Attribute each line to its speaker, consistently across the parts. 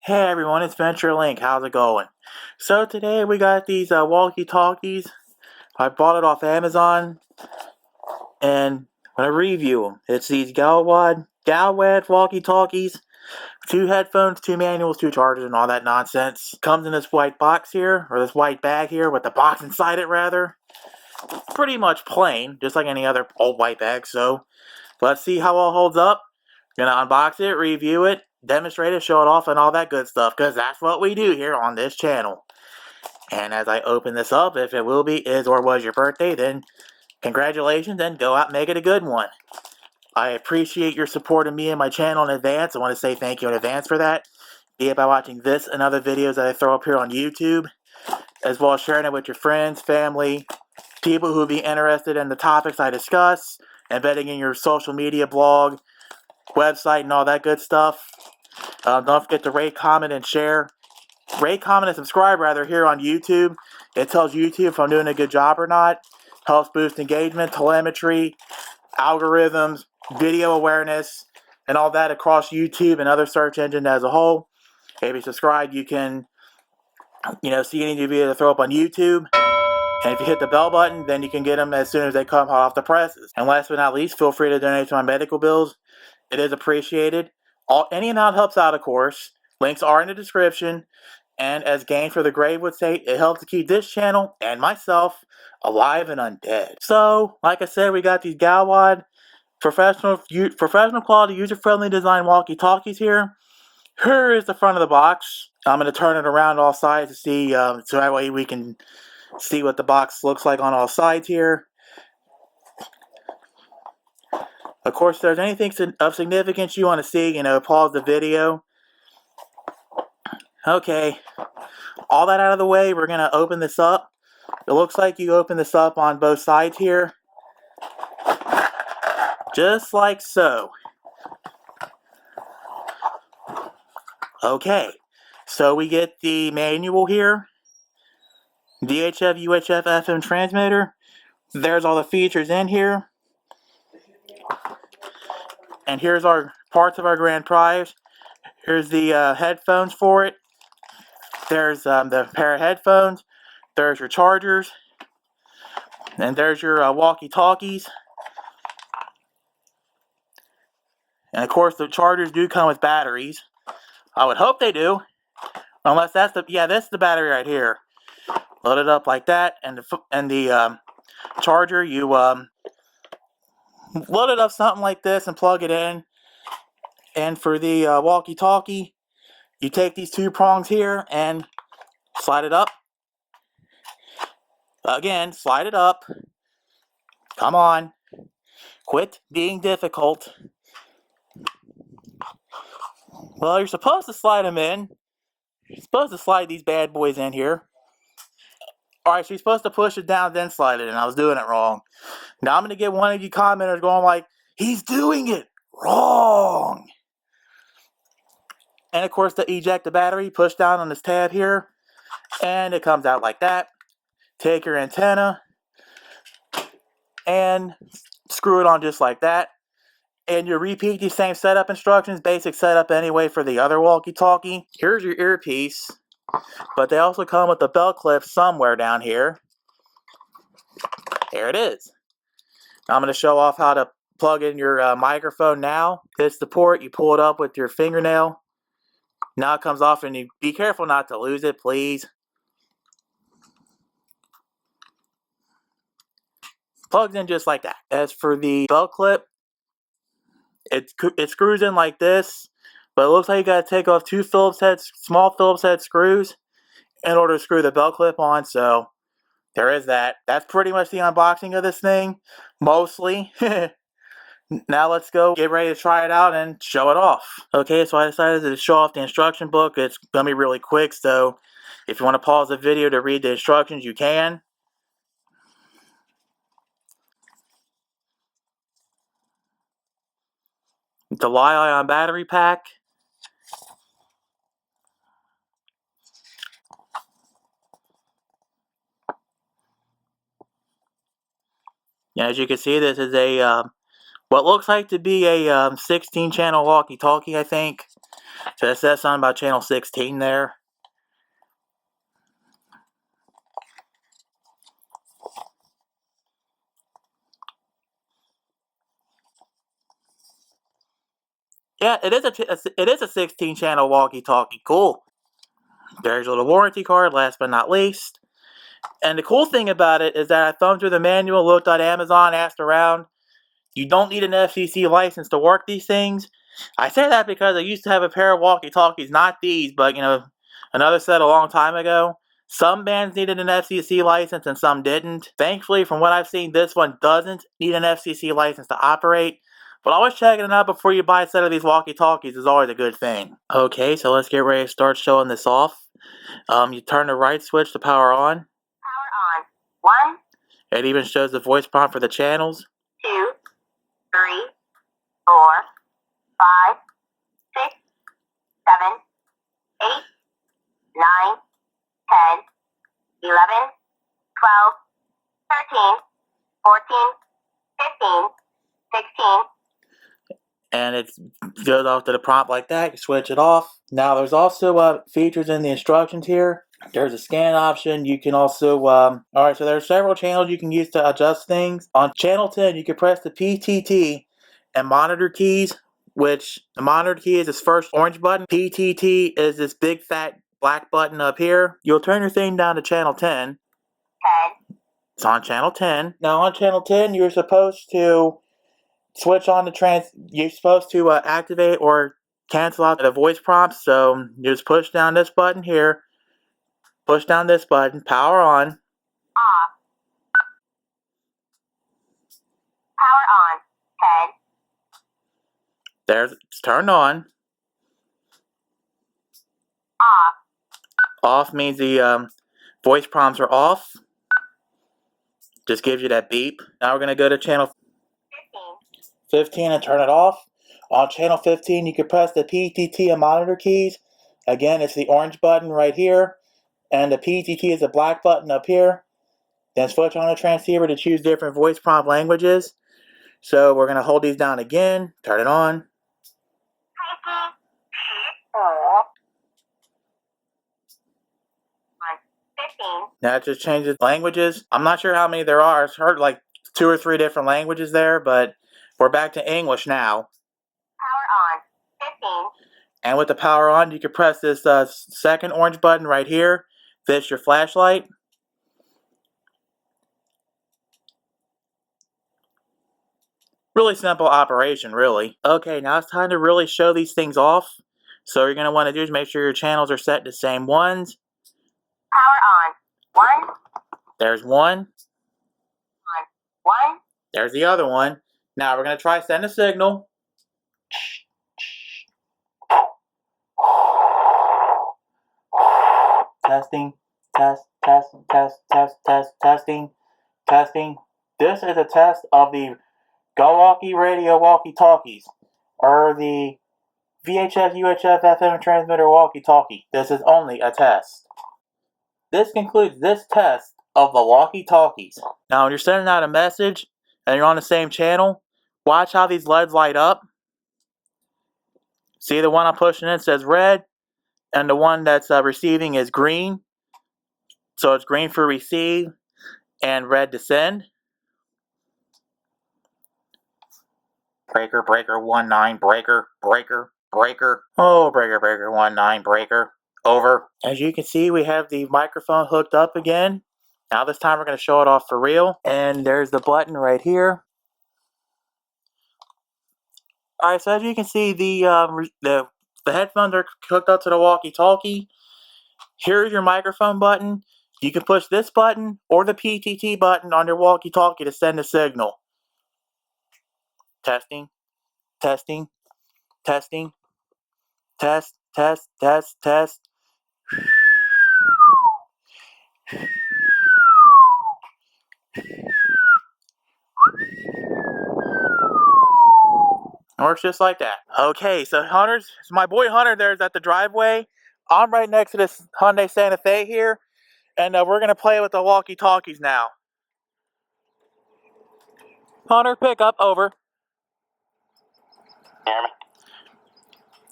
Speaker 1: Hey everyone, it's Venture Link. How's it going? So today we got these Walkie Talkies. I bought it off Amazon and I'm gonna review them. It's these Golwad Walkie Talkies. 2 headphones, 2 manuals, 2 chargers, and all that nonsense. Comes in this white box here, or this white bag here, with the box inside it rather. Pretty much plain, just like any other old white bag. So let's see how it all holds up. Gonna unbox it, review it, demonstrate it, show it off, and all that good stuff, because that's what we do here on this channel. And as I open this up, if it will be, is, or was your birthday, then congratulations, and go out and make it a good one. I appreciate your support of me and my channel in advance. I want to say thank you in advance for that, be it by watching this and other videos that I throw up here on YouTube, as well as sharing it with your friends, family, people who would be interested in the topics I discuss, embedding in your social media blog, website, and all that good stuff. Don't forget to rate, comment, and share. Rate, comment, and subscribe rather here on YouTube. It tells YouTube if I'm doing a good job or not. Helps boost engagement, telemetry, algorithms, video awareness, and all that across YouTube and other search engines as a whole. If you subscribe, you can, see any new video to throw up on YouTube. And if you hit the bell button, then you can get them as soon as they come hot off the presses. And last but not least, feel free to donate to my medical bills. It is appreciated. Any amount helps out, of course. Links are in the description. And as Game for the Grave would say, it helps to keep this channel and myself alive and undead. So, like I said, we got these Golwad professional quality, user-friendly design walkie-talkies here. Here is the front of the box. I'm going to turn it around all sides to see, so that way we can see what the box looks like on all sides here. Of course, if there's anything of significance you want to see, pause the video. Okay, all that out of the way, we're going to open this up. It looks like you open this up on both sides here. Just like so. Okay, so we get the manual here. VHF, UHF, FM transmitter. There's all the features in here. And here's our parts of our grand prize. Here's the headphones for it. There's the pair of headphones. There's your chargers. And there's your walkie-talkies. And of course the chargers do come with batteries. I would hope they do. Unless that's this is the battery right here. Load it up like that. And the charger, you load it up something like this and plug it in. And for the walkie-talkie, you take these 2 prongs here and slide it up. Again, slide it up. Come on. Quit being difficult. Well, you're supposed to slide them in. You're supposed to slide these bad boys in here. Alright, so you're supposed to push it down, then slide it in. I was doing it wrong. Now I'm going to get one of you commenters going like, he's doing it wrong. And of course, to eject the battery, push down on this tab here. And it comes out like that. Take your antenna and screw it on just like that. And you repeat these same setup instructions, basic setup anyway for the other walkie-talkie. Here's your earpiece, but they also come with the belt clip somewhere down here. There it is. I'm going to show off how to plug in your microphone now. It's the port, you pull it up with your fingernail. Now it comes off, and you be careful not to lose it, please. Plugs in just like that. As for the belt clip, it screws in like this, but it looks like you got to take off 2 small Phillips head screws in order to screw the belt clip on, so there is that. That's pretty much the unboxing of this thing, mostly. Now let's go get ready to try it out and show it off. Okay, so I decided to show off the instruction book. It's going to be really quick, so if you want to pause the video to read the instructions, you can. The Li-ion battery pack. As you can see, this is a what looks like to be a 16-channel walkie-talkie, I think. So it says something about channel 16 there. Yeah, it is a 16 channel walkie-talkie. Cool. There's a little warranty card, last but not least. And the cool thing about it is that I thumbed through the manual, looked on Amazon, asked around. You don't need an FCC license to work these things. I say that because I used to have a pair of walkie-talkies, not these, but another set a long time ago. Some bands needed an FCC license and some didn't. Thankfully, from what I've seen, this one doesn't need an FCC license to operate. But always checking it out before you buy a set of these walkie-talkies is always a good thing. Okay, so let's get ready to start showing this off. You turn the right switch to power on.
Speaker 2: Power on. 1.
Speaker 1: It even shows the voice prompt for the channels.
Speaker 2: 2, 3, 4, 5, 6, 7, 8, 9, 10, 11, 12, 13, 14, 15, 16.
Speaker 1: And it goes off to the prompt like that. You switch it off. Now there's also features in the instructions here. There's a scan option. You can also, alright, so there are several channels you can use to adjust things. On channel 10, you can press the PTT and monitor keys, which the monitor key is this first orange button. PTT is this big fat black button up here. You'll turn your thing down to channel 10.
Speaker 2: 10.
Speaker 1: It's on channel 10. Now on channel 10, you're supposed to switch on the you're supposed to activate or cancel out the voice prompts. So you just push down this button here. Push down this button, power on.
Speaker 2: Off. Power on. 10.
Speaker 1: There's, it's turned on.
Speaker 2: Off.
Speaker 1: Off means the voice prompts are off. Just gives you that beep. Now we're going to go to channel 15 and turn it off. On channel 15, you can press the PTT and monitor keys. Again, it's the orange button right here. And the PTT is the black button up here. Then switch on the transceiver to choose different voice prompt languages. So we're going to hold these down again. Turn it on. Now it just changes languages. I'm not sure how many there are. I've heard like 2 or 3 different languages there, but we're back to English now.
Speaker 2: Power on. 15.
Speaker 1: And with the power on, you can press this second orange button right here. This your flashlight. Really simple operation, really. Okay, now it's time to really show these things off. So what you're going to want to do is make sure your channels are set to the same ones.
Speaker 2: Power on. 1.
Speaker 1: There's one.
Speaker 2: On. 1.
Speaker 1: There's the other one. Now we're going to try send a signal. Testing, testing, testing. This is a test of the Golwad radio walkie-talkies, or the VHF UHF FM transmitter walkie-talkie. This is only a test. This concludes this test of the walkie-talkies. Now when you're sending out a message and you're on the same channel, watch how these LEDs light up. See, the one I'm pushing in says red, and the one that's receiving is green. So it's green for receive and red to send. Breaker, breaker, 19, breaker, breaker, breaker. Oh, breaker, breaker, 19, breaker. Over. As you can see, we have the microphone hooked up again. Now this time we're going to show it off for real. And there's the button right here. Alright, so as you can see, the headphones are hooked up to the walkie-talkie. Here's your microphone button. You can push this button or the PTT button on your walkie-talkie to send a signal. Testing, testing, testing, test, test, test, test. Works just like that. Okay, so Hunter's, my boy Hunter there is at the driveway. I'm right next to this Hyundai Santa Fe here, and we're going to play with the walkie-talkies now. Hunter, pick up, over.
Speaker 2: Hear me?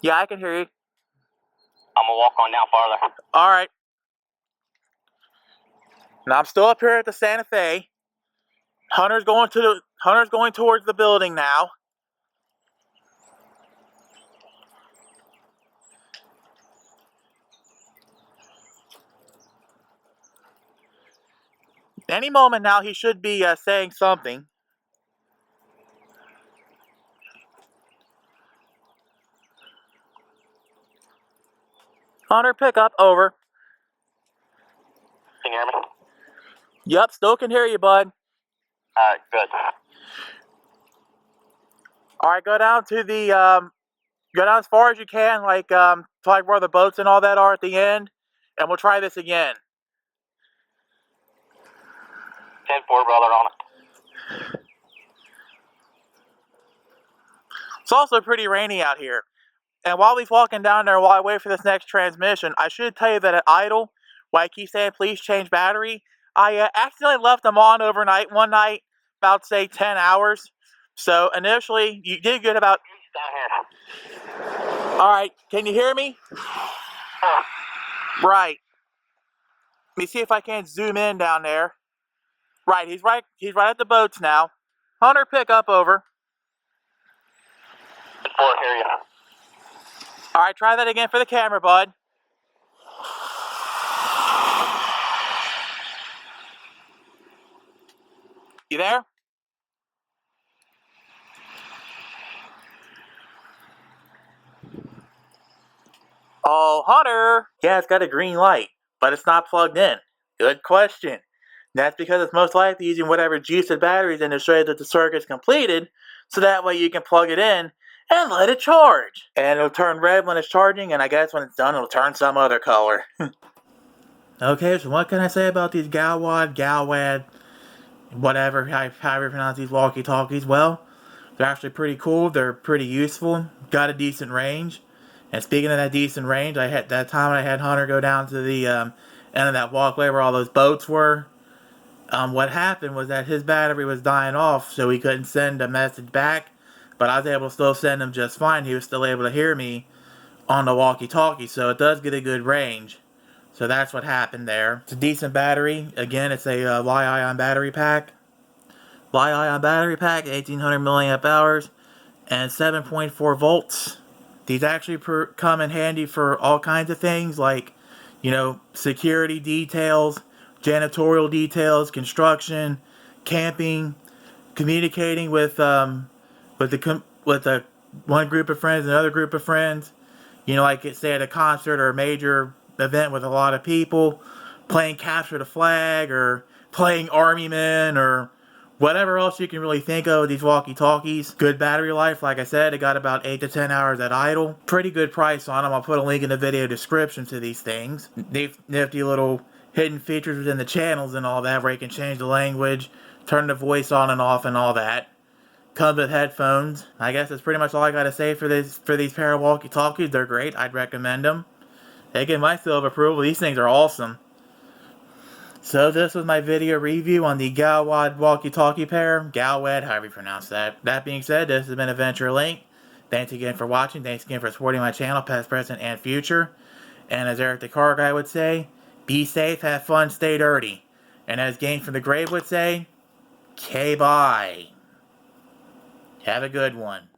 Speaker 1: Yeah, I can hear you.
Speaker 3: I'm gonna walk on down farther.
Speaker 1: Alright. Now I'm still up here at the Santa Fe. Hunter's going towards the building now. Any moment now he should be saying something. Hunter, pick up, over.
Speaker 3: Can you hear me?
Speaker 1: Yup, still can hear you, bud.
Speaker 3: Alright, good.
Speaker 1: Alright, go down to the, go down as far as you can, like, to like where the boats and all that are at the end, and we'll try this again.
Speaker 3: 10-4, brother, on it.
Speaker 1: It's also pretty rainy out here. And while he's walking down there, while I wait for this next transmission, I should tell you that at idle, while I keep saying please change battery, I accidentally left them on overnight one night, about say 10 hours. So initially, you did get about...
Speaker 3: Down here.
Speaker 1: Alright, can you hear me? Right. Let me see if I can zoom in down there. Right, he's right at the boats now. Hunter, pick up, over.
Speaker 3: 10-4, hear you.
Speaker 1: Alright, try that again for the camera, bud. You there? Oh, Hunter! Yeah, it's got a green light, but it's not plugged in. Good question. That's because it's most likely using whatever juice and batteries in to show you that the circuit's completed, so that way you can plug it in and let it charge. And it'll turn red when it's charging, and I guess when it's done, it'll turn some other color. Okay, so what can I say about these Golwad, whatever, however you pronounce these walkie-talkies? Well, they're actually pretty cool, they're pretty useful, got a decent range. And speaking of that decent range, I had Hunter go down to the end of that walkway where all those boats were. What happened was that his battery was dying off, so he couldn't send a message back. But I was able to still send him just fine. He was still able to hear me on the walkie-talkie, so it does get a good range. So that's what happened there. It's a decent battery. Again, it's a Li-ion battery pack. Li-ion battery pack, 1800 milliamp hours, and 7.4 volts. These actually come in handy for all kinds of things, like, you know, security details, janitorial details, construction, camping, communicating with one group of friends, another group of friends. You know, like say at a concert or a major event with a lot of people, playing capture the flag or playing Army Men or whatever else you can really think of with these walkie-talkies. Good battery life, like I said, it got about 8 to 10 hours at idle. Pretty good price on them. I'll put a link in the video description to these things. Nifty little hidden features within the channels and all that, where you can change the language, turn the voice on and off and all that. Comes with headphones. I guess that's pretty much all I gotta say for these pair of walkie-talkies. They're great. I'd recommend them. They get my seal of approval. These things are awesome. So this was my video review on the Golwad walkie-talkie pair. Golwad, however you pronounce that. That being said, this has been Adventure Link. Thanks again for watching. Thanks again for supporting my channel, past, present, and future. And as Eric the Car Guy would say, be safe, have fun, stay dirty. And as Game from the Grave would say, K-bye. Have a good one.